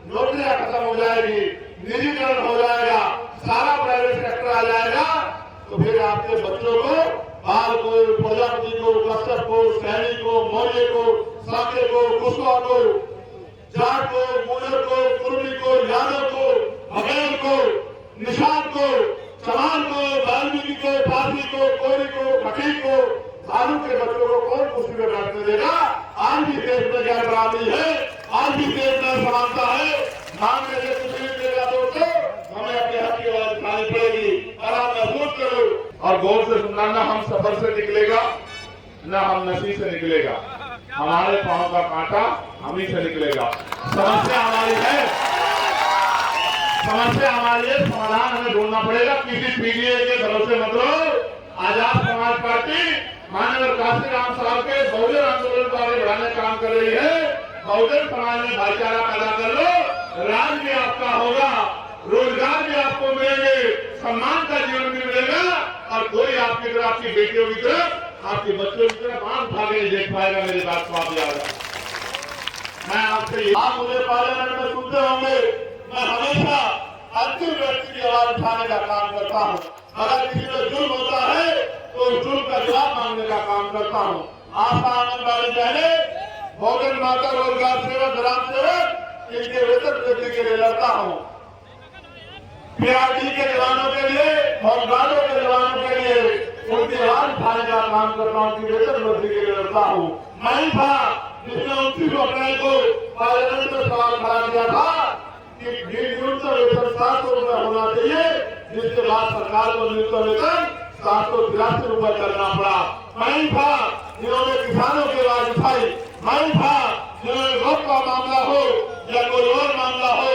नौकरियां खत्म हो जाएगी, निजीकरण हो जाएगा, सारा प्राइवेट सेक्टर आ जाएगा, तो फिर आपके बच्चों को, बाल को, प्रजापति को, कश्यप को, सैनी को, मौर्य को, साके को, कुशवाहा को, जाट को, गुर्जर को, कुर्मी को, यादव को, बघेल को, निषाद को, चौहान को, वाल्मीकि को, पासी को, कोरी को, खटीक को, साधु के बच्चों को कौन कुर्सी में बैठने देगा? आज भी देश में ज्ञान बराबरी है, आज भी देश में समानता है। मांगने से कुछ नहीं देगा दोस्तों, हमें अपने हक की आवाज उठानी पड़ेगी। और आप महसूस करो और गौर से सुनना, न हम सफर से निकलेगा, न हम नशी से निकलेगा, हमारे पांव का कांटा हम ही से निकलेगा। समस्या हमारी है, समस्या हमारी है, समाधान हमें ढूंढना पड़ेगा। किसी पीडीए के भरोसे मत रहो। आजाद समाज पार्टी माननीय काशीराम साहब के बहुजन आंदोलन को आगे बढ़ाने का काम कर रही है। बहुजन समाज में भाईचारा पैदा कर लो, राज भी आपका होगा, रोजगार भी आपको मिलेंगे, सम्मान का जीवन भी मिलेगा, और कोई आपकी तरह, आपकी बेटियों की तरफ, आपके बच्चों की तरफ आंख उठा के देख पाएगा। मेरी बात को आप याद रखें। मैं आपसे, आप मुझे पार्लियामेंट में सुनते होंगे, मैं हमेशा अंतिम व्यक्ति की आवाज उठाने का काम करता हूँ। अगर किसी पर जुल्म होता है तो उस जुल्म का जवाब मांगने का काम करता हूँ। आशा आंगनबाड़ी बहने, बहुजन माता रोजगार सेवक, ग्राम सेवक, इनके वेतन वृद्धि के लिए लड़ता हूँ। पीआरटी के जवानों के लिए, होमगार्डों के जवानों के लिए उनकी आवाज उठाने का काम करता हूँ, उनकी वेतन वृद्धि के लिए लड़ता हूँ। मैं ही था जिसने 29 अप्रैल को पार्लियामेंट में सवाल खड़ा किया था कि न्यूनतम वेतन 700 रुपए होना चाहिए, जिसके बाद सरकार को न्यूनतम वेतन 783 रुपए करना पड़ा। मैं ही था जिन्होंने किसानों की आवाज उठाई। मैं ही था जिन्होंने वक्त का मामला हो या कोई और मामला हो,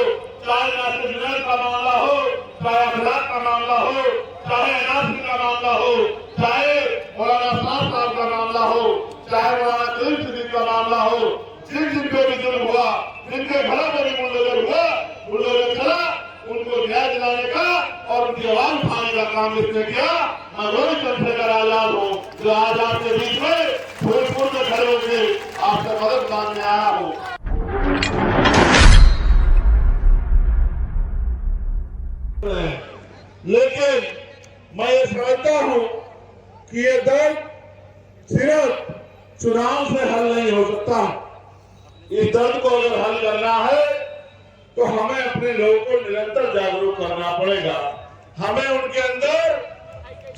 चाहे नेशनल का मामला हो, चाहे अखलाक का मामला हो, चाहे एनआरसी का मामला हो, चाहे मौलाना साहब का मामला हो, चाहे मौलाना करीम सिद्दीकी का मामला हो, जिन पे भी जुल्म हुआ, जिनके घरों में भी बुलडोजर हुआ, बुलडोजर चला, उनको न्याय दिलाने का और उनकी आवाज उठाने का काम इसने किया। मैं वही चंद्रशेखर आजाद हूँ जो आज आपके बीच में भोजपुर में खड़े होकर आपसे मदद मांगने आया हूँ। लेकिन मैं ये समझता हूँ कि ये दर्द सिर्फ चुनाव से हल नहीं हो सकता। इस दर्द को अगर हल करना है तो हमें अपने लोगों को निरंतर जागरूक करना पड़ेगा। हमें उनके अंदर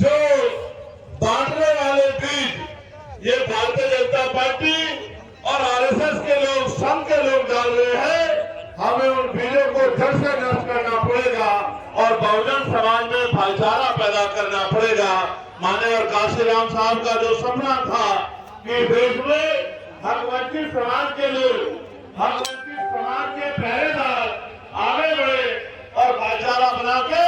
जो बांटने वाले बीज, ये भारतीय जनता पार्टी और आरएसएस के लोग, संघ के लोग डाल रहे हैं, हमें उन बीजों को जड़ से नष्ट करना पड़ेगा और बहुजन समाज में भाईचारा पैदा करना पड़ेगा। माननीय काशीराम साहब का जो सपना था कि देश में हकवंचित समाज के लोग, हकवंचित समाज के पहरेदार आगे बढ़े और भाईचारा बना के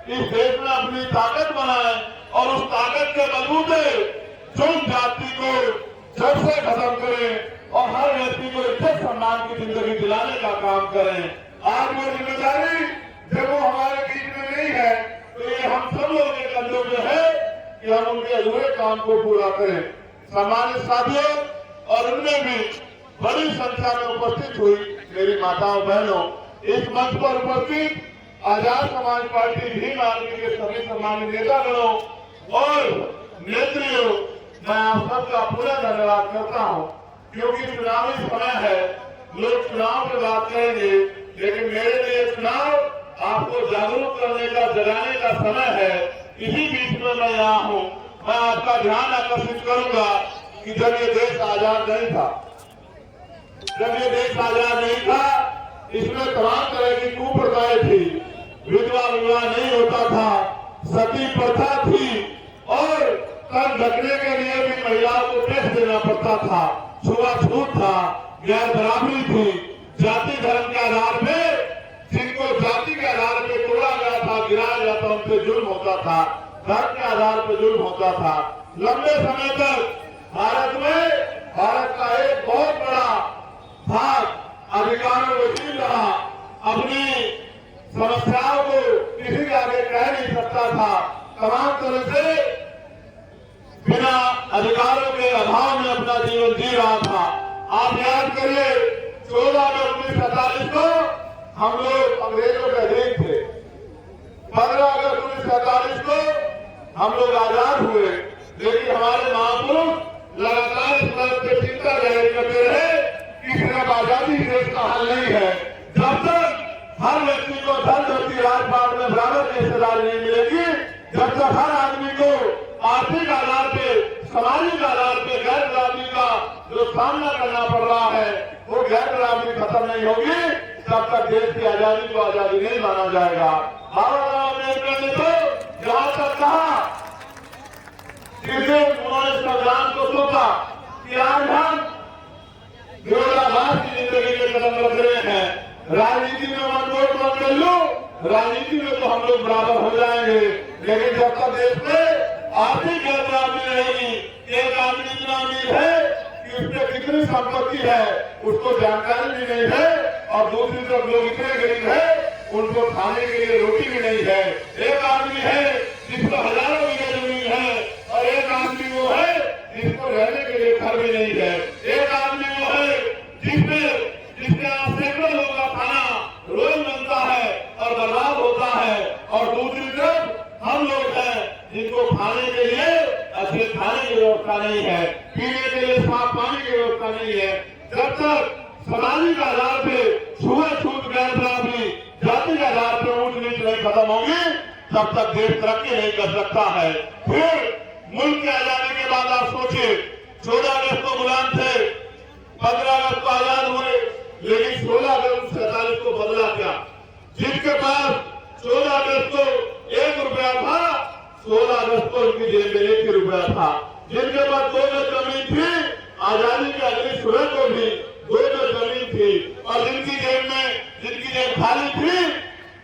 इस देश में अपनी ताकत बनाए और उस ताकत के बलबूते जुल्म जाति को जड़ से खत्म करें और हर व्यक्ति को इज्जत सम्मान की जिंदगी दिलाने का काम करें। आज वो जिम्मेदारी जब वो हमारे बीच में नहीं है तो ये हम सब लोगों के कंधों में है कि हम उनके अधूरे काम को पूरा करें। सम्मानित साथियों, और उनमें भी बड़ी संख्या में उपस्थित हुई मेरी माताओं बहनों, इस मंच पर उपस्थित आजाद समाज पार्टी भीम आर्मी के सभी सम्मानित नेतागणों और नेत्रियों, मैं आप सबका पूरा धन्यवाद करता हूं। क्योंकि चुनावी समय है, लोग चुनाव की बात करेंगे, लेकिन मेरे लिए चुनाव आपको जागरूक करने का, जगाने का समय है। इसी बीच में मैं यहाँ हूँ। मैं आपका ध्यान आकर्षित करूंगा कि जब ये देश आजाद नहीं था, जब ये देश आजाद नहीं था, इसमें तमाम तरह की कुप्रथाएं थी, विधवा विवाह नहीं होता था, सती प्रथा थी और तन ढकने के लिए भी महिलाओं को टैक्स देना पड़ता था, छुआछूत था, गैर बराबरी थी, जाति धर्म के आधार पे जिनको जाति के आधार पे तोड़ा गया था, गिराया गया था, उन पे जुल्म होता था, धर्म के आधार पे जुल्म होता था। लंबे समय तक भारत में भारत का एक बहुत बड़ा भाग अधिकारों वकील रहा, अपनी समस्याओं को किसी के आगे कह नहीं सकता था, तमाम तरह से बिना अधिकारों के अभाव में अपना जीवन जी रहा था। आप याद करिए 14 में 1947 को हम लोग अंग्रेजों के अधीन थे। 15 अगस्त 1947 को हम लोग आजाद हुए, लेकिन हमारे महापुरुष लगातार इस बात पे चिंता जारी करते रहे कि सिर्फ आजादी देश का हल नहीं है। जब तक हर व्यक्ति को धन धरती राजपाट में बराबर की हिस्सेदारी नहीं मिलेगी, जब तक हर आदमी को आर्थिक आधार पे, सामाजिक आधार पे गैर बराबरी का जो सामना करना पड़ रहा है वो गैर बराबरी खत्म नहीं होगी, तब तक देश की आजादी को आजादी नहीं माना जाएगा। बाबा साहब अम्बेडकर ने तो जहां तक कहा कि उन्होंने संविधान को सौंपा कि आज हम विरोधाभास की जिंदगी में कदम रख रहे हैं। राजनीति में मनोट बन कर लो, राजनीति में तो हम लोग बराबर हो जाएंगे, लेकिन जब तक देश में आर्थिक बराबरी रहेगी, एक आदमी इतना अमीर है कि उसके कितनी संपत्ति है उसको जानकारी भी नहीं है, और दूसरी तरफ लोग इतने गरीब है उनको खाने के लिए रोटी भी नहीं है। एक आदमी है जिसको हजारों बीघा जमीन है, और एक आदमी वो है जिसको रहने के लिए घर भी नहीं है। एक आदमी वो है जिसके यहाँ सैकड़ों लोगों का खाना रोज बनता है और बर्बाद होता है, और दूसरी तरफ हम लोग हैं जिनको खाने के लिए अच्छे खाने की व्यवस्था नहीं है, पीने के लिए साफ पानी की व्यवस्था नहीं है। जब तक सामाजिक आधार पे छुआछूत, गैर बराबरी, जाति के आधार पर ऊंच नीच नहीं खत्म होगी, तब तक देश तरक्की नहीं कर सकता है। फिर मुल्क के आजादी के बाद आप सोचिए, 14 अगस्त को गुलाम थे, 15 अगस्त को आजाद हुए, लेकिन 16 अगस्त 1947 को बदला क्या? जिनके पास 14 अगस्त को 1 रुपया था, 16 अगस्त को उनकी जेब में 1 रुपया था। जिनके पास 2 गज जमीन थी, आजादी के अगली सुबह को भी 2 गज जमीन थी, और जिनकी जेब खाली थी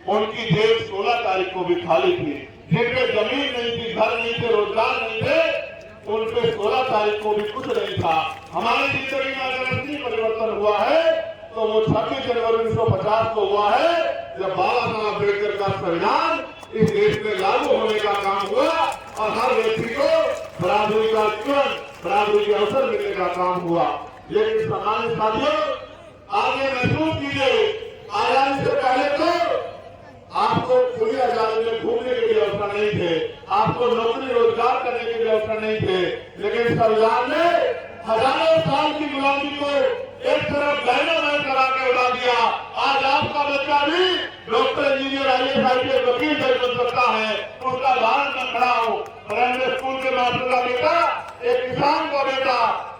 उनकी जेब 16 तारीख को भी खाली थी। जिनके जमीन नहीं थी, घर नहीं थे, रोजगार नहीं थे, उनके 16 तारीख को भी कुछ नहीं था। हमारी जिंदगी में अगर असली परिवर्तन हुआ है तो वो 26 जनवरी 1950 को हुआ है, जब बाबा साहब अम्बेडकर का संविधान इस देश में लागू होने का काम हुआ और हर व्यक्ति को बराबरी का जीवन, बराबरी के अवसर मिलने का काम हुआ। लेकिन सामान्य साथियों, आगे महसूस कीजिए, आजादी से पहले तो आपको खुली आजादी में घूमने के लिए अवसर नहीं थे, आपको नौकरी रोजगार करने के लिए अवसर नहीं थे, लेकिन संविधान ने हजारों साल की गुलामी को एक तरफ डायनामाइट करा के उड़ा दिया। आज आपका बच्चा भी डॉक्टर, इंजीनियर, IAS, IPS, वकील बन सकता है। उसका उदाहरण मैं खड़ा हूँ, प्राइमरी स्कूल के मास्टर का बेटा, एक किसान का बेटा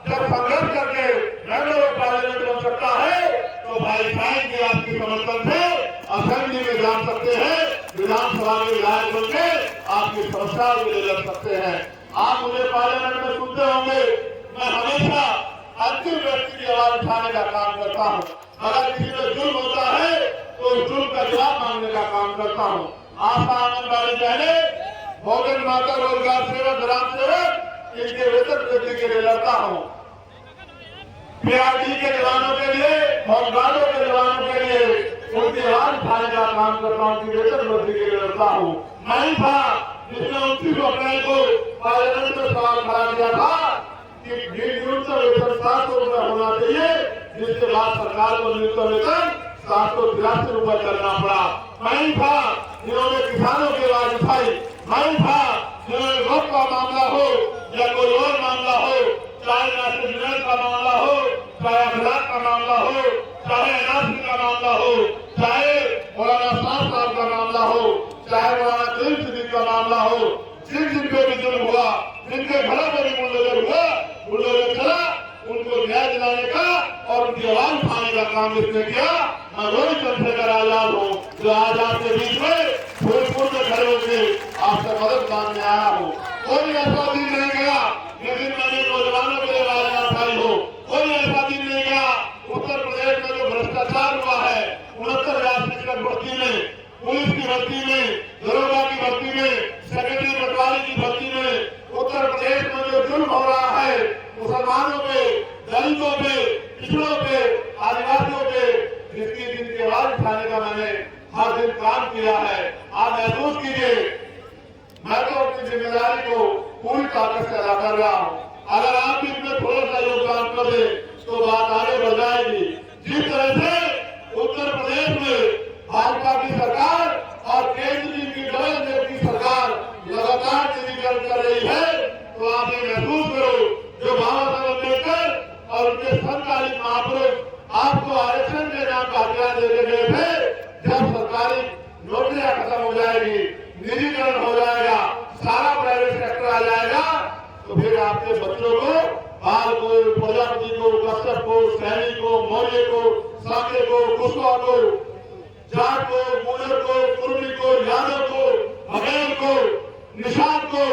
जब संघर्ष करके मेंबर ऑफ पार्लियामेंट बन सकता है, तो भाई साहब की आपकी समर्थन से असेंबली में जा सकते हैं, विधानसभा में विधायक बनकर आपकी समस्याओं के लिए लड़ सकते हैं। आप मुझे पार्लियामेंट में सुनते होंगे, मैं हमेशा अंतिम व्यक्ति की आवाज उठाने का काम करता हूँ। अगर किसी पर जुल्म होता है तो उस जुल्म का जवाब मांगने का काम करता हूँ। आशा आंगनबाड़ी बहने, भोजन माता, रोजगार सेवक, ग्राम सेवक, इनके वेतन वृद्धि के लिए लड़ता हूँ। PRD के जवानों के लिए, होमगार्डों के जवानों के लिए उनकी आवाज उठाने का काम करता हूँ, उनकी वेतन वृद्धि के लिए लड़ता हूँ। मैं ही था जिसने 29 अप्रैल को पार्लियामेंट में सवाल खड़ा किया था कि न्यूनतम वेतन 700 रुपये होना चाहिए, जिसके बाद सरकार को न्यूनतम वेतन 783 रुपये करना पड़ा। मैं ही था जिन्होंने किसानों की आवाज उठाई, मैं ही था जिन्होंने वक्त का मामला हो या कोई और मामला हो, चाहे नेशनल यूनियन का मामला हो, चाहे अखलाक का मामला हो, चाहे एनआरसी का मामला हो, चाहे मौलाना साहब का मामला हो, चाहे मौलाना करीम सिद्दीकी का मामला हो, जिन पे भी जुल्म हुआ, जिनके घरों में भी बुलडोजर हुआ, बुलडोजर चला, उनको न्याय दिलाने का और उनकी आवाज उठाने का काम इसने किया। मैं वही चंद्रशेखर आजाद हूँ जो आज आपके बीच में भोजपुर में खड़े होकर आपसे मदद मांगने आया हूँ। कोई ऐसा दिन नहीं गया जिस दिन मैंने नौजवानों के लिए आवाज उठाई हो, कोई ऐसा दिन नहीं गया उत्तर प्रदेश में जो भ्रष्टाचार हुआ है, 69,000 शिक्षक भर्ती में, पुलिस की भर्ती में, दरोगा की भर्ती में, सेक्रेटरी पटवारी की भर्ती में, उत्तर प्रदेश में जो जुल्म हो रहा है मुसलमानों पे, दलितों पे, पिछड़ों पे, आदिवासियों पे, जिनकी आवाज उठाने का मैंने हर दिन काम किया है। आप महसूस कीजिए, मैं तो अपनी जिम्मेदारी को पूरी ताकत से अदा कर रहा हूँ। अगर आप भी इसमें थोड़ा सा योगदान कर दे तो बात आगे बढ़ जाएगी। जिस तरह से उत्तर प्रदेश में पार्टी सरकार और केंद्र की डबल इंजन की सरकार लगातार डिजिटल कर रही है, तो आप ये महसूस करो जो बाबा साहब अम्बेडकर और उनके समकालीन महापुरुष आपको आरक्षण के नाम का हथियार देके गए थे। जब सरकारी नौकरियां खत्म हो जाएगी, निजीकरण हो जाएगा, सारा प्राइवेट सेक्टर आ जाएगा, तो फिर आपके बच्चों को, बाल को, प्रजापति को, कश्यप को, सैनी को, मौर्य को, साके को, कुशवाहा को, जाट को, गुर्जर को, कुर्मी को, यादव को, बघेल को, निषाद को,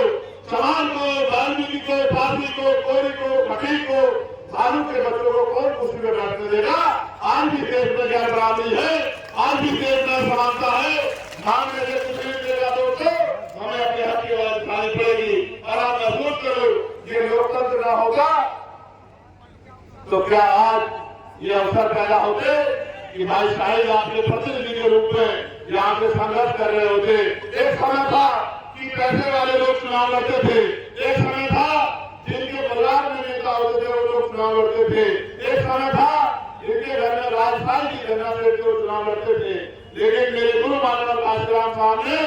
चौहान को, वाल्मीकि को, पारसी को, कोरी को, खटीक को, साधु के बच्चों को कौन कुर्सी में बैठने देगा? आज भी देश में ज्ञान बराबरी है, आज भी देश में समानता है। मांगने से कुछ नहीं मिलेगा दोस्तों, हमें अपने हक की आवाज उठानी पड़ेगी। और आप महसूस करो, ये लोकतंत्र ना होगा तो क्या आज ये अवसर पैदा होते कि भाई शायद आपके प्रतिनिधि के रूप में यहाँ पे संघर्ष कर रहे होते। एक समय था कि पैसे वाले लोग चुनाव लड़ते थे, एक समय था जिनके परिवार में नेता होते थे वो लोग चुनाव लड़ते थे, एक समय था जिनके घर में राजशाही की घटना लेते वो चुनाव लड़ते थे। लेकिन मेरे गुरु मानव काशीराम साहब ने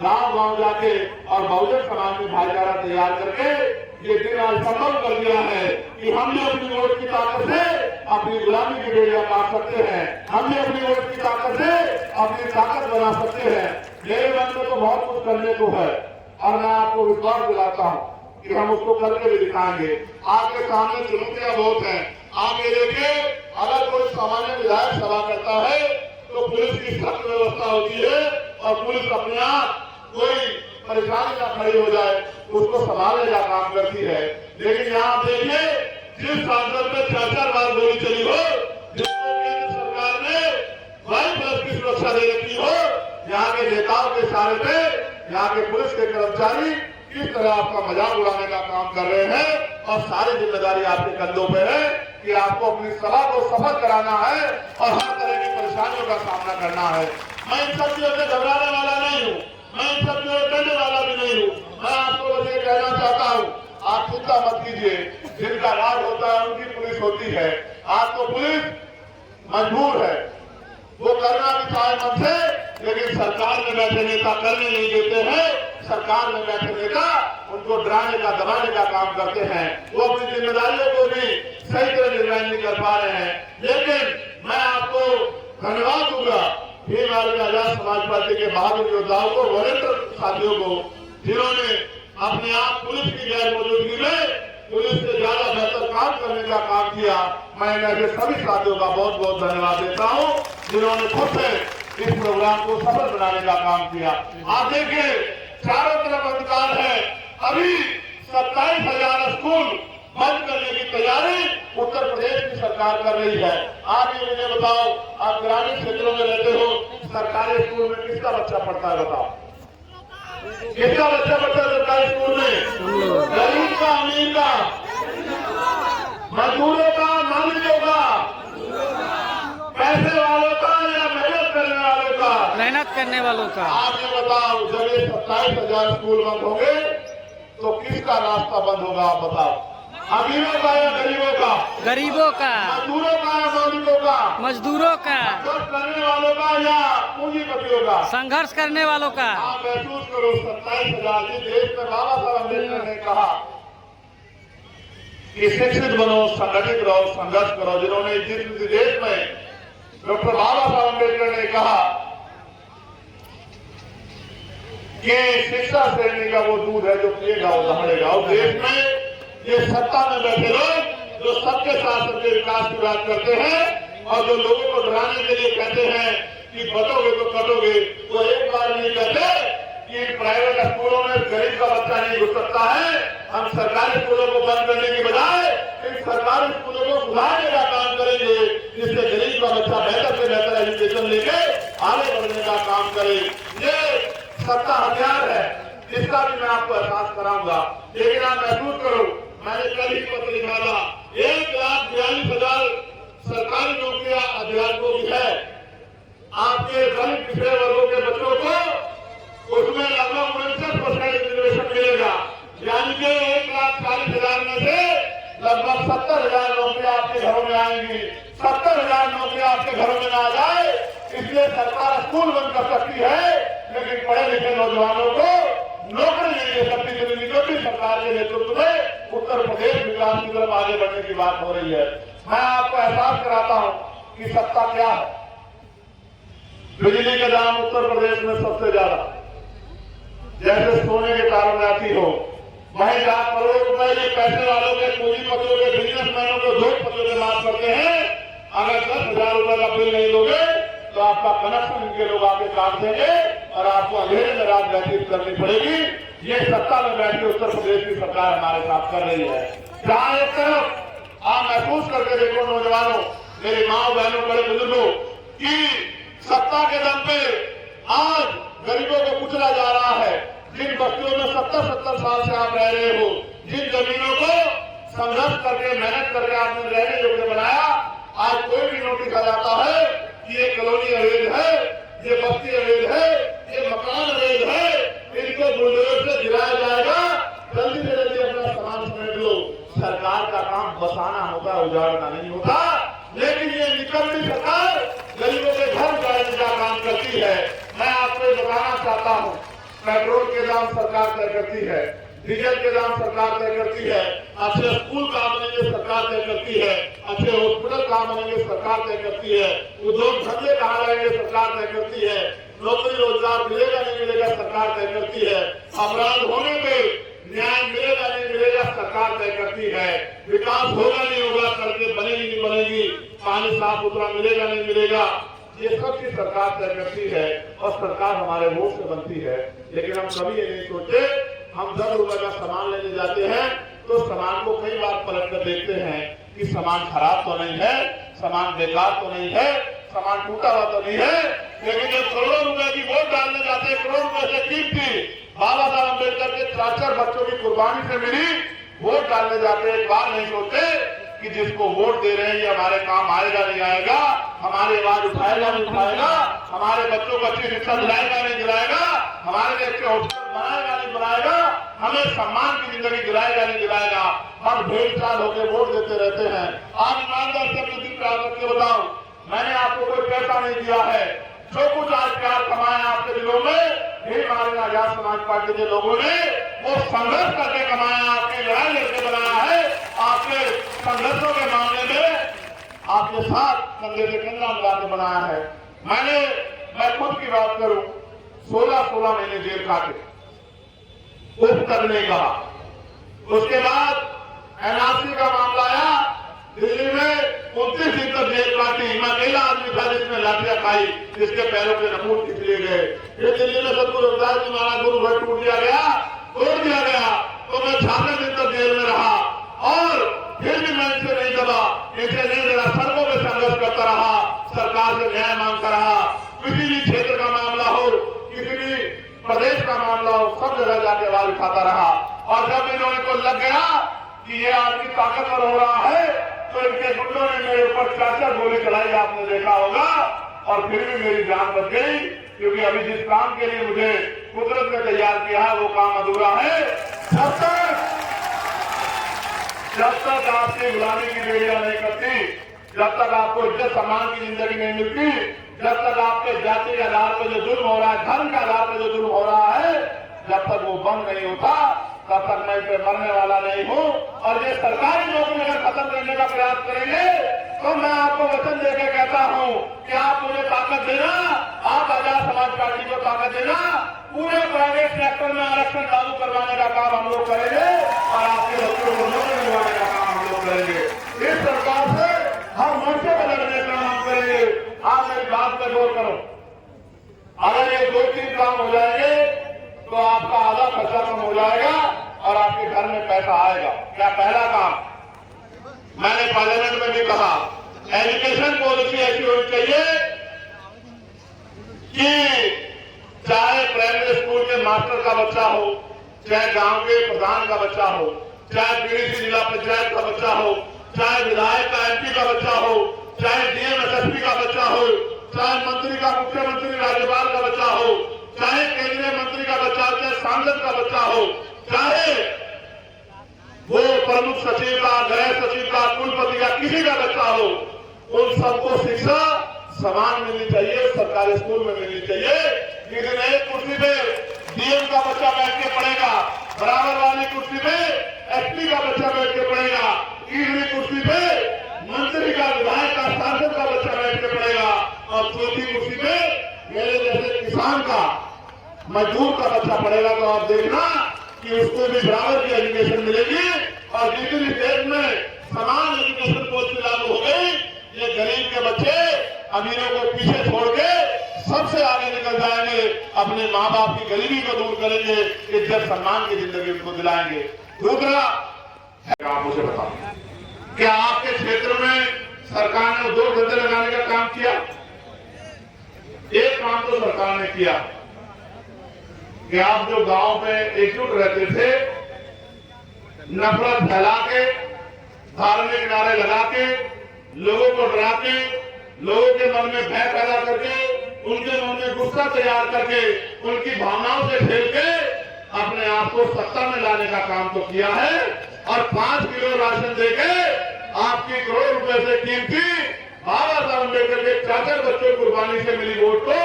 गांव गांव जाके और बहुजन समाज में भाईचारा तैयार करके ये दिन आज संभव कर दिया है कि हमने अपनी वोट की ताकत से अपनी गुलामी की बेड़ियां काट सकते हैं, हमने अपनी वोट की ताकत से अपनी ताकत बना सकते हैं। मेरे मन में तो बहुत कुछ करने को है और मैं आपको विश्वास दिलाता हूँ कि हम उसको करके भी दिखाएंगे। आपके सामने चुनौतियां बहुत हैं। आप ये देखिए, अगर कोई सामान्य विधायक सभा करता है तो पुलिस की सख्त व्यवस्था होती है और पुलिस अपने आप कोई परेशानी ना खड़ी हो जाए उसको संभालने का काम करती है। लेकिन यहाँ आप देखिए, जिस सांसद में 4-4 बार गोली चली हो, जिसको केंद्र सरकार ने वायु बल की सुरक्षा दे रखी हो, यहाँ के नेताओं के इशारे पे यहाँ के पुलिस के कर्मचारी किस तरह आपका मजाक उड़ाने का काम कर रहे हैं और सारी जिम्मेदारी आपके कंधों पे है कि आपको अपनी सभा को सफल कराना है और हर तरह की परेशानियों का सामना करना है। मैं इन सब चीजों से घबराने वाला नहीं हूँ, मैं इन सब चीजों करने वाला भी नहीं हूँ। मैं आपको बस ये कहना चाहता हूँ, आप चिंता मत कीजिए, जिनका राज होता है उनकी पुलिस होती है। आज तो पुलिस मजबूर है, वो करना भी चाहे मन से, लेकिन सरकार में बैठे नेता करने नहीं देते हैं। सरकार में बैठे नेता उनको डराने का, दबाने का काम करते हैं। वो अपनी जिम्मेदारियों को भी सही तरह निर्वहन नहीं कर पा रहे हैं। लेकिन मैं आपको धन्यवाद दूंगा भीम आर्मी आजाद समाज पार्टी के बहादुर योद्धाओं को, वॉलंटियर साथियों को, जिन्होंने अपने आप पुलिस की गैर मौजूदगी में पुलिस से ज्यादा बेहतर काम करने का काम किया। मैं ऐसे सभी साथियों का बहुत बहुत धन्यवाद देता हूँ जिन्होंने खुद से इस प्रोग्राम को सफल बनाने का काम किया। आप देखिए, चारों तरफ अंधकार है। अभी 27,000 स्कूल बंद करने की तैयारी उत्तर प्रदेश की सरकार कर रही है। आप ये मुझे बताओ, आप ग्रामीण क्षेत्रों में रहते हो, सरकारी स्कूल में किसका बच्चा पढ़ता है? बताओ, किसका बच्चा पढ़ता है सरकारी स्कूल में? गरीब का, अमीर का, मजदूरों का, मालिकों का, पैसे वालों का या मेहनत करने वालों का? मेहनत करने वालों का। आप ये बताओ, जब ये 27,000 स्कूल बंद होंगे तो किसका रास्ता बंद होगा? आप बताओ, अमीरों का या गरीबों का? गरीबों का। मजदूरों का या मालिकों का? मजदूरों का। संघर्ष करने वालों का या पूंजीपतियों का? संघर्ष करने वालों का। आप महसूस करो, 27,000 देश में बाबा साहब अम्बेडकर ने कहा कि शिक्षित बनो, संगठित रहो, संघर्ष करो। जिन्होंने जिस देश में डॉक्टर बाबा साहब अम्बेडकर ने कहा कि शिक्षा श्रेणी का वो दूध है जो पिएगा वो दहाड़ेगा, उस देश में ये सत्ता में बैठे लोग जो सबके साथ सबके विकास की बात करते हैं और जो लोगों को डराने के लिए कहते हैं कि बचोगे तो कटोगे, वो एक बार नहीं कहते कि प्राइवेट स्कूलों में गरीब का बच्चा नहीं घुस सकता है। हम सरकारी स्कूलों को बंद करने की बजाय इन सरकारी स्कूलों को सुधारने का काम करेंगे, जिससे गरीब का बच्चा बेहतर से बेहतर एजुकेशन लेके आगे बढ़ने का काम करे। ये सत्ता हथियार है, इसका भी मैं आपको एहसास कराऊंगा। लेकिन आप महसूस करो, मैंने कल ही पत्र लिखा था, 1,42,000 सरकारी नौकरियां अध्यापकों की है। आपके दलित पिछड़े वर्गों के बच्चों को उसमें लगभग 49% रिजर्वेशन मिलेगा, यानी कि 1,40,000 में से लगभग 70,000 नौकरियां आपके घरों में आएंगी। 70,000 नौकरियां आपके घरों में आ जाए, इसलिए सरकार स्कूल बंद कर सकती है, लेकिन पढ़े लिखे नौजवानों को नौकरी नहीं दे सकती। दिल्ली की सरकार के नेतृत्व में उत्तर प्रदेश विकास की तरफ आगे बढ़ने की बात हो रही है। मैं आपको एहसास कराता हूं कि सत्ता क्या है। बिजली के दाम उत्तर प्रदेश में सबसे ज्यादा, जैसे सोने के कारोबारी हो, वहीं लाख करोड़ रुपए ये पैसे वालों के, पूंजीपतियों के, बिजनेसमैनों को उद्योगपतियों के माफ करते हैं। अगर 10,000 रुपए का बिल नहीं दोगे तो आपका कनेक्शन इनके लोग आके काट देंगे और आपको अंधेरे में रात व्यतीत करनी पड़ेगी। ये सत्ता में बैठी उत्तर प्रदेश की सरकार हमारे साथ कर रही है। जहां एक तरफ आप महसूस करके देखो नौजवानों, मेरी माओ बहनों, बड़े बुजुर्गों, कि सत्ता के दम पे आज गरीबों को कुचला जा रहा है। जिन बस्तियों में 70-70 साल से आप रह रहे हो, जिन जमीनों को संघर्ष करके, मेहनत करके आपने रहने योग्य बनाया, आज कोई भी नोटिस आ जाता है कि ये कॉलोनी अवैध है, ये बस्ती अवैध है, ये मकान अवैध है, इनको बुलडोजर से गिराया जाएगा, जल्दी से जल्दी अपना सामान समेट लो। सरकार का काम बसाना होता है, उजाड़ना नहीं होता। लेकिन ये निकम्मी सरकार गरीबों के घर उजाड़ने का काम करती है। मैं आपको बताना चाहता हूँ, पेट्रोल के दाम सरकार तय करती है, डीजल के दाम सरकार तय करती है, अच्छे स्कूल कहाँ बनेंगे सरकार तय करती है, अच्छे हॉस्पिटल कहाँ बनेंगे सरकार तय करती है, उद्योग धंधे कहाँ रहेंगे सरकार तय करती है, नौकरी रोजगार मिलेगा नहीं मिलेगा सरकार तय करती है, अपराध होने पे न्याय मिलेगा नहीं मिलेगा सरकार तय करती है, विकास होगा नहीं होगा, सड़कें बनेगी नहीं बनेगी, पानी साफ सुथरा मिलेगा नहीं मिलेगा, ये सब चीज सरकार तय करती है और सरकार हमारे वोट से बनती है। लेकिन हम कभी ये नहीं सोचते, हम 10 रुपए का सामान लेने जाते हैं तो सामान को कई बार पलट कर देखते हैं कि सामान खराब तो नहीं है, सामान बेकार तो नहीं है, सामान टूटा हुआ तो नहीं है। लेकिन जब करोड़ों रुपए की वोट डालने जाते हैं, करोड़ रुपए से कीमती बाबा साहब अम्बेडकर के 4 बच्चों की कुर्बानी से मिली वोट डालने जाते हैं, एक बार नहीं सोचते कि जिसको वोट दे रहे हैं ये हमारे काम आएगा नहीं आएगा, हमारी आवाज उठाएगा नहीं उठाएगा, हमारे बच्चों को अच्छी शिक्षा दिलाएगा नहीं दिलाएगा, हमारे लिए अच्छे हॉस्पिटल बनाएगा नहीं बनाएगा, हमें सम्मान की जिंदगी दिलाएगा नहीं दिलाएगा। हम भेड़ चाल होकर वोट देते रहते हैं। आप ईमानदार से अपने दिल प्यार करके बताओ, मैंने आपको कोई पैसा नहीं दिया है। जो कुछ आज प्यार कमाया आपके दिलों में, हमारे आजाद समाज पार्टी के लोगों ने वो संघर्ष करके कमाया, आपकी लड़ाई लड़के बनाया है। आपके संघर्षों के मामले में आपके साथ कंधे से कंधा मिला के बनाया है। मैं खुद की बात करूं, 16 महीने जेल काटे, उस तक नहीं कहा। उसके बाद एनआरसी का मामला आया, दिल्ली में 29 दिन तक जेल काटी। मैं पहला आदमी था जिसने लाठियां खाई, जिसके पैरों के नखून खींच लिए गए। ये दिल्ली में सतगुरु रविदास जी महाराज गुरु घर टूट दिया गया, तोड़ दिया गया, तो मैं 66 दिन तक जेल में रहा और फिर भी मैं इनसे नहीं दबा, इनसे नहीं डरा, सड़कों में संघर्ष करता रहा, सरकार से न्याय मांगता रहा। किसी भी क्षेत्र का मामला हो, किसी भी प्रदेश का मामला हो, सब जगह जाके आवाज उठाता रहा। और जब इन लोगों को लग गया कि ये आदमी ताकतवर हो रहा है, तो इनके गुंडों ने मेरे ऊपर 4 गोली चलाई, आपने देखा होगा। और फिर भी मेरी जान बच गई, क्योंकि अभी जिस काम के लिए मुझे कुदरत ने तैयार किया है वो काम अधूरा है। जब तक आपकी गुलामी की बेड़ियां नहीं करती, जब तक आपको इज्जत सम्मान की जिंदगी नहीं मिलती, जब तक आपके जाति के आधार पर जो जुल्म हो रहा है, धर्म के आधार पर जो जुल्म हो रहा है, जब तक वो बंद नहीं होता, तब तक मैं इसे मरने वाला नहीं हूं। और ये सरकारी नौकरी अगर खत्म करने का प्रयास करेंगे तो मैं आपको वचन देकर कहता हूं कि आप मुझे ताकत देना, आप आजाद समाज पार्टी को ताकत देना, पूरे प्राइवेट सेक्टर में आरक्षण लागू करवाने का काम हम लोग करेंगे और आपके बच्चों को नौकरी दिलवाने का काम हम लोग करेंगे। इस सरकार से हर मोर्चे पर लड़ने का काम करेंगे। आप मेरी बात पर गौर करो, अगर ये 2-3 काम हो जाएंगे तो आपका आधा खर्चा कम हो जाएगा और आपके घर में पैसा आएगा। क्या पहला काम, मैंने पार्लियामेंट में भी कहा, एजुकेशन पॉलिसी ऐसी होनी चाहिए कि चाहे प्राइमरी स्कूल के मास्टर का बच्चा हो, चाहे गांव के प्रधान का बच्चा हो, चाहे पीडीसी जिला पंचायत का बच्चा हो, चाहे विधायक का एमपी का बच्चा हो, चाहे डीएम एसएसपी का बच्चा हो, चाहे मंत्री का, मुख्यमंत्री राज्यपाल का बच्चा हो, चाहे केंद्रीय मंत्री का बच्चा हो, चाहे सांसद का बच्चा हो, चाहे वो प्रमुख सचिव का, गृह सचिव का, कुलपति का, किसी का बच्चा हो, उन सबको शिक्षा समान मिलनी चाहिए, सरकारी स्कूल में मिलनी चाहिए। लेकिन एक कुर्सी पे डीएम का बच्चा बैठ के पढ़ेगा, बराबर वाली कुर्सी पे एसपी का बच्चा बैठ के पढ़ेगा, तीसरी कुर्सी पे मंत्री का, विधायक का, सांसद का बच्चा बैठ के पढ़ेगा, और चौथी कुर्सी पे मेरे जैसे किसान का, मजदूर का बच्चा पढ़ेगा। तो आप देखना कि उसको भी बराबर की एजुकेशन मिलेगी। और जितनी देश में समान एजुकेशन पॉलिसी लागू हो गई, ये गरीब के बच्चे अमीरों को पीछे छोड़ के सबसे आगे निकल जाएंगे, अपने माँ बाप की गरीबी को दूर करेंगे, इज्जत सम्मान की जिंदगी उनको दिलाएंगे। दूसरा, आप मुझे बताओ, क्या आपके क्षेत्र में सरकार ने 2 धंधे लगाने का काम किया? एक काम तो सरकार ने किया कि आप जो गांव में एकजुट रहते थे, नफरत फैला के, धार्मिक नारे लगा के, लोगों को डरा के, लोगों के मन में भय पैदा करके, उनके मन में गुस्सा तैयार करके, उनकी भावनाओं से खेल के अपने आप को सत्ता में लाने का काम तो किया है। और 5 किलो राशन देके आपकी करोड़ रुपए से कीमती बाबा साहब अम्बेडकर के चाचा बच्चों कुर्बानी से मिली वोट को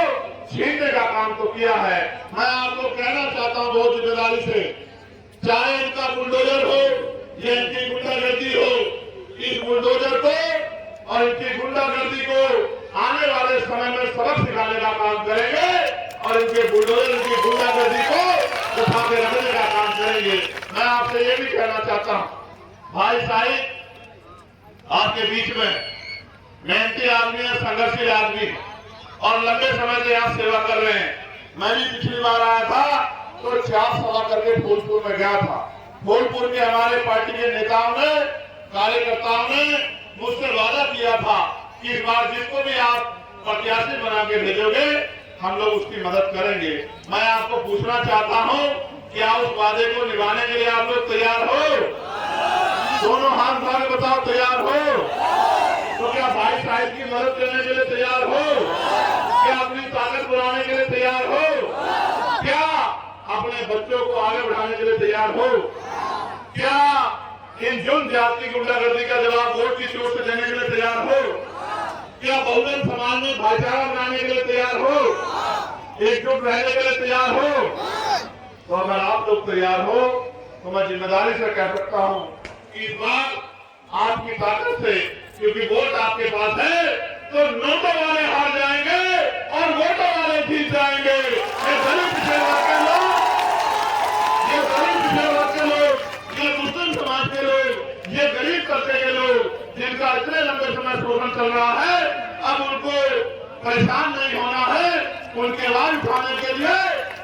छीनने का काम तो किया है। मैं आपको कहना चाहता हूं बहुत जिम्मेदारी से, चाहे इनका बुलडोजर हो या इनकी गुंडागर्दी हो, इस बुलडोजर को और इनकी गुंडागर्दी को आने वाले समय में सबक सिखाने का काम करेंगे और इनके बुलडोजर, इनकी गुंडागर्दी को उठा के रखने का काम करेंगे। मैं आपसे ये भी कहना चाहता हूं, भाई साहिब आपके बीच में मेहनती आदमी है, संघर्षशील आदमी और लंबे समय से यहाँ सेवा कर रहे हैं। मैं भी पिछली बार आया था तो 4 सभा करके फूलपुर में गया था। फूलपुर के हमारे पार्टी के नेताओं ने, कार्यकर्ताओं ने मुझसे वादा किया था कि इस बार जिसको भी आप प्रत्याशी बना के भेजोगे हम लोग उसकी मदद करेंगे। मैं आपको पूछना चाहता हूं, क्या उस वादे को निभाने के लिए आप लोग तैयार हो? दोनों हाथ उठा के बताओ, तैयार हो? तो क्या भाई साहिब की मदद करने के लिए तैयार हो? क्या अपनी ताकत बढ़ाने के लिए तैयार हो? क्या अपने बच्चों को आगे बढ़ाने के लिए तैयार हो? क्या इन जुल्म जाति गुंडागर्दी का जवाब वोट की चोट से देने के लिए तैयार हो? क्या बहुजन समाज में भाईचारा बनाने के लिए तैयार हो? एकजुट रहने के लिए तैयार हो? तो अगर आप लोग तैयार हो तो मैं जिम्मेदारी से कह सकता हूं कि इस बार आपकी ताकत से, क्योंकि वोट आपके पास है, तो नोटों वाले हार जाएंगे और वोटों वाले जीत जाएंगे। ये गरीब पिछड़े वर्ग के लोग, ये गरीब पिछड़े वर्ग के लोग, ये मुस्लिम समाज के लोग, ये गरीब तबके के लोग जिनका इतने लंबे समय शोषण चल रहा है, अब उनको परेशान नहीं होना है। उनके आवाज उठाने के लिए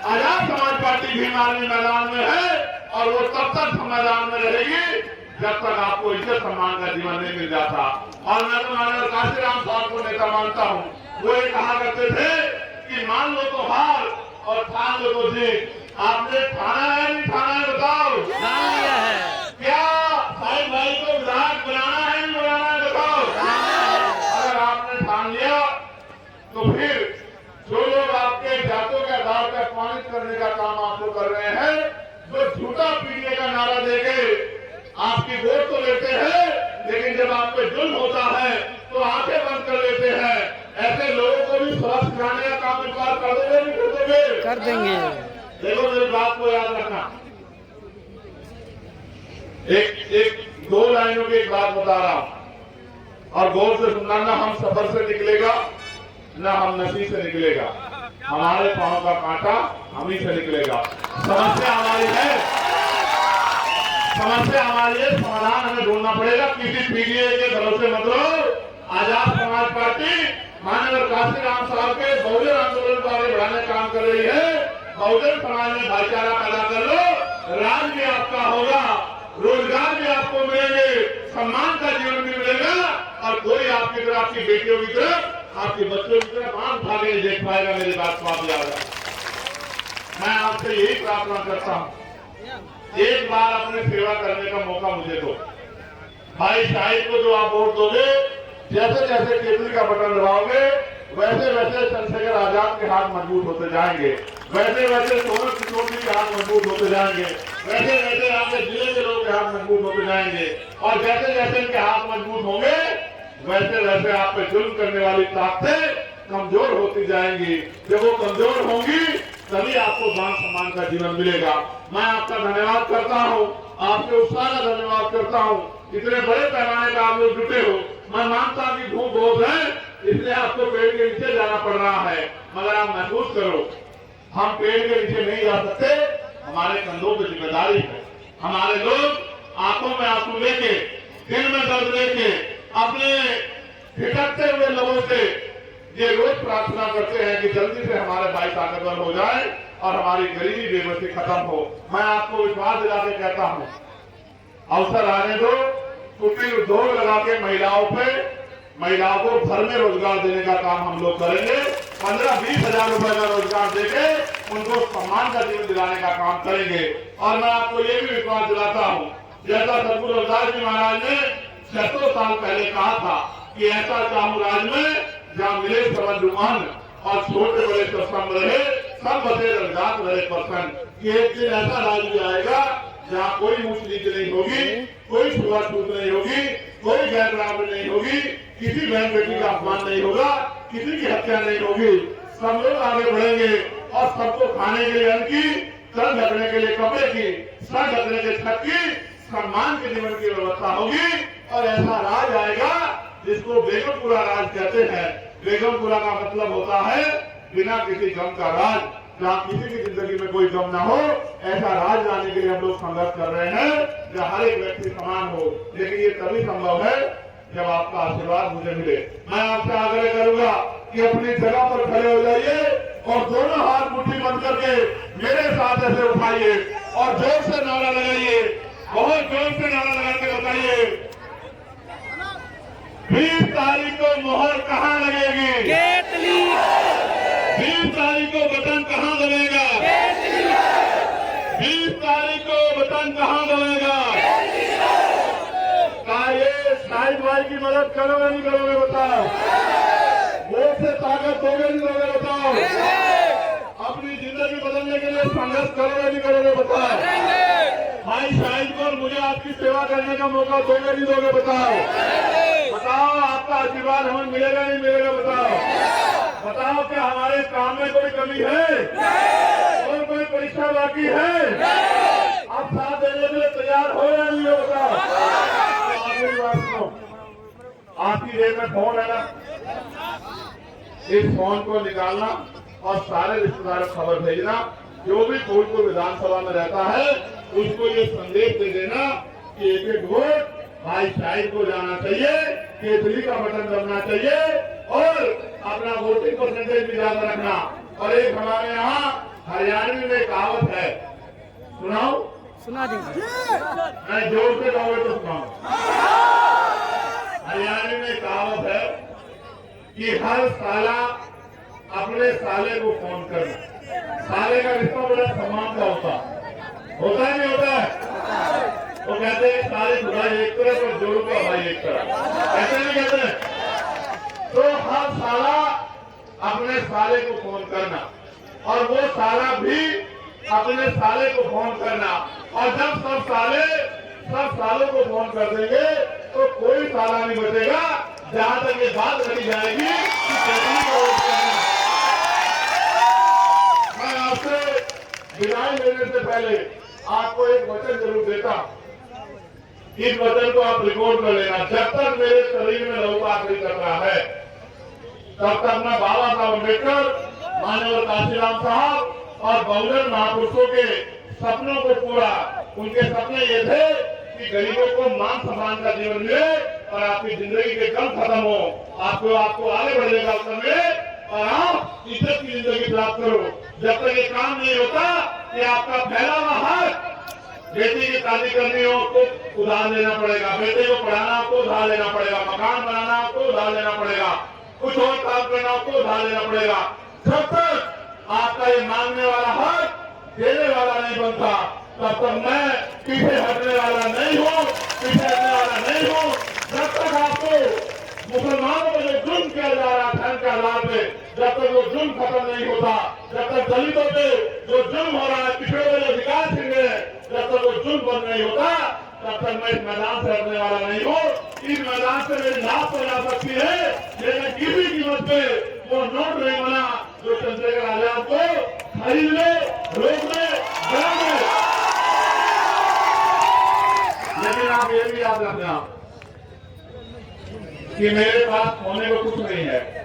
आजाद समाज पार्टी भीम आर्मी मैदान में है और वो तब तक मैदान में रहेगी जब तक आपको इज्जत सम्मान का जीवन नहीं मिल जाता। और मैं तो माननीय काशीराम साहब को नेता मानता हूँ। वो ये कहा करते थे कि मान लो तो हार और ठान लो तो जीत। आपने ठाना है नहीं ठाना है? बताओ। ठान लिया है। क्या साहिब भाई को विधायक बनाना है नहीं बनाना है? बताओ। अगर आपने ठान लिया तो फिर जो लोग आपके जातों के आधार पर अपमानित करने का काम आप लोग कर रहे हैं, जो झूठा पीने का नारा देके आपकी वोट तो लेते हैं, लेकिन जब आप पे जुल्म होता है तो आंखें बंद कर लेते हैं। ऐसे लोगों को भी सबक सिखाने का काम इस बार कर दोगे नहीं कर दोगे? कर देंगे। देखो मेरी बात को याद रखना, एक 2 लाइनों की एक बात बता रहा हूं और गौर से सुनना। ना हम सफर से निकलेगा ना हम नशी से निकलेगा, हमारे पांव का कांटा हम ही से निकलेगा। समस्या हमारी है, समस्या हमारी है, समाधान हमें ढूंढना पड़ेगा। किसी पीडीए के भरोसे मत रहो। आजाद समाज पार्टी माननीय काशीराम साहब के बहुजन आंदोलन को आगे बढ़ाने का काम कर रही है। बहुजन समाज में भाईचारा पैदा कर लो, राज भी आपका होगा, रोजगार भी आपको मिलेंगे, सम्मान का जीवन भी मिलेगा और कोई आपकी तरह, आपकी बेटियों की तरफ, आपके बच्चों की तरफ आंख उठा के देख पाएगा। मेरी बात को आप याद रखें। मैं आपसे यही प्रार्थना करता हूं, एक बार अपने सेवा करने का मौका मुझे दो। भाई साहिब को जो आप वोट दोगे, जैसे जैसे केतली का बटन दबाओगे, वैसे वैसे चंद्रशेखर आजाद के हाथ मजबूत होते जाएंगे, वैसे वैसे सोनम सिसोदिया के हाथ मजबूत होते जाएंगे, वैसे वैसे आपके जिले के लोग के हाथ मजबूत होते जाएंगे और जैसे जैसे इनके हाथ मजबूत होंगे वैसे वैसे आप पे जुल्म करने वाली ताकतें कमजोर होती जाएंगी। जब वो कमजोर होंगी तभी आपको मान सम्मान का जीवन मिलेगा। मैं आपका धन्यवाद करता हूँ, आपके उत्साह का धन्यवाद करता हूँ। इतने बड़े पैमाने पर आप लोग जुटे हो। मैं मानता हूँ कि धूप बहुत है, इसलिए आपको पेड़ के नीचे जाना पड़ रहा है, मगर आप महसूस करो हम पेड़ के नीचे नहीं जा सकते। हमारे कंधों की जिम्मेदारी है। हमारे लोग आंखों में आंसू लेके, दिल में दर्द लेके, अपने फिटकते हुए लोगों से ये रोज प्रार्थना करते हैं कि जल्दी से हमारे भाई ताकतवर हो जाए और हमारी गरीबी बेबसी खत्म हो। मैं आपको विश्वास दिला के कहता हूँ, अवसर आने दो, कुटीर उद्योग लगा के महिलाओं को घर में रोजगार देने का काम हम लोग करेंगे। 15-20 हजार रुपए का रोजगार देके उनको सम्मान का जीवन दिलाने का काम करेंगे। और मैं आपको ये भी विश्वास दिलाता हूँ, जैसा सदगुरु रविदास जी महाराज ने 600 साल पहले कहा था कि ऐसा चाहूं राज में जहाँ मिले सबंध अन्न और छोटे बड़े सत्संग रहे, सब बसे रविदास रहे प्रसन्न। एक दिन ऐसा राज भी आएगा जहाँ कोई ऊंच नीच नहीं होगी, कोई छुआछूत नहीं होगी, कोई गैर बराबरी नहीं होगी, किसी बहन बेटी का अपमान नहीं होगा, किसी की हत्या नहीं होगी। सब लोग आगे बढ़ेंगे और सबको खाने के लिए अन्न की, सर ढकने के लिए कपड़े की, सर ढकने के छत की, सम्मान के जीवन की व्यवस्था होगी। और ऐसा राज आएगा जिसको बेगमपुरा राज कहते हैं। बेगमपुरा का मतलब होता है बिना किसी गम का राज, जहाँ किसी की जिंदगी में कोई गम ना हो। ऐसा राज लाने के लिए हम लोग संघर्ष कर रहे हैं जहाँ हर एक व्यक्ति समान हो। लेकिन ये तभी संभव है जब आपका आशीर्वाद मुझे मिले। मैं आपसे आग्रह करूंगा कि अपनी जगह पर खड़े हो जाइए और दोनों हाथ मुट्ठी बंद करके मेरे साथ ऐसे उठाइए और जोर से नारा लगाइए, बहुत जोर से नारा लगा के बताइए, 20 तारीख को मोहर कहाँ लगेगी? 20 तारीख को बटन कहाँ दबेगा? 20 तारीख को बटन कहाँ दबेगा? क्या ये शाहिद भाई की मदद करोगे नहीं करोगे बताओ? वोट से ताकत दोगे नहीं दोगे बताओ? अपनी जिंदगी बदलने के लिए संघर्ष करोगे नहीं करोगे बताओ? भाई शाहिद को और मुझे आपकी सेवा करने का मौका दोगे नहीं दोगे बताओ? बताओ, आपका आशीर्वाद हमें मिलेगा नहीं मिलेगा बताओ? बताओ क्या हमारे काम में कोई कमी है और कोई परीक्षा बाकी है? आप साथ देने के लिए तैयार हो या नहीं हो बताओ? आखिरी बात सुनो, आपकी जेब में फोन है ना, इस फोन को निकालना और सारे रिश्तेदारों को खबर भेजना। जो भी फूलपुर विधानसभा में रहता है उसको ये संदेश दे देना कि एक वोट भाई शाहिद को जाना चाहिए, केसरी का बटन दबना चाहिए और अपना वोटिंग परसेंटेज भी याद रखना। और एक हमारे यहाँ हरियाणवी में कहावत है, सुनाओ? सुना दीजिए। मैं जोर से कहोगे तो सुनाओ। हरियाणवी में कहावत है कि हर साला अपने साले को फोन करना। साले का रिश्ता बड़ा सम्मान का होता है नहीं होता है? वो कहते हैं सारे भाई एक तरफ और जोड़ों का भाई एक तरफ, ऐसे नहीं कहते? तो हर साला अपने साले को फोन करना और वो साला भी अपने साले को फोन करना। और जब सब सालों को फोन कर देंगे तो कोई साला नहीं बचेगा जहां तक ये बात रखी जाएगी कि केसरी का वोट करना। मैं आपसे विदाई लेने से पहले आपको एक वचन जरूर देता। इस वचन को आप रिकॉर्ड कर लेना। जब तक मेरे शरीर में लहू आखिरी कर रहा है तब तक मैं बाबा साहब अम्बेडकर, माननीय काशीराम साहब और बहुजन महापुरुषों के सपनों को पूरा, उनके सपने ये थे कि गरीबों को मान सम्मान का जीवन मिले और आपकी जिंदगी के गम खत्म हो, आपको आगे बढ़ने का अवसर मिले और आप इज्जत की जिंदगी प्राप्त करो। जब तक ये काम नहीं होता कि आपका फैला हुआ हाथ, बेटी की शादी करनी हो तो उधार लेना पड़ेगा, बेटे को पढ़ाना हो तो उधार लेना पड़ेगा, मकान बनाना हो तो उधार लेना पड़ेगा, कुछ और काम करना हो तो उधार लेना पड़ेगा। जब तक आपका ये मांगने वाला हाथ देने वाला नहीं बनता तब तक मैं पीछे हटने वाला नहीं हूँ, पीछे हटने वाला नहीं हूँ। जब तक आपको मुसलमानों पर जो जुल्म किया जा रहा है धर्म के आधार पे, जब तक वो जुल्म खत्म नहीं होता, जब तक दलितों पे जो जुल्म हो रहा है, पिछड़े हुए जो विकास छिन रहे हैं, जब तक वो जुल्म बंद नहीं होता तब तक मैं इस मैदान से हटने वाला नहीं हूँ। इस मैदान से मेरी लाभ तो जा सकती है, लेकिन किसी कीमत पे वो नोट नहीं बना जो चंद्रशेखर आजाद को खरीदने, रोकने, गिराने। लेकिन आप ये भी याद रखना कि मेरे पास होने को कुछ नहीं है।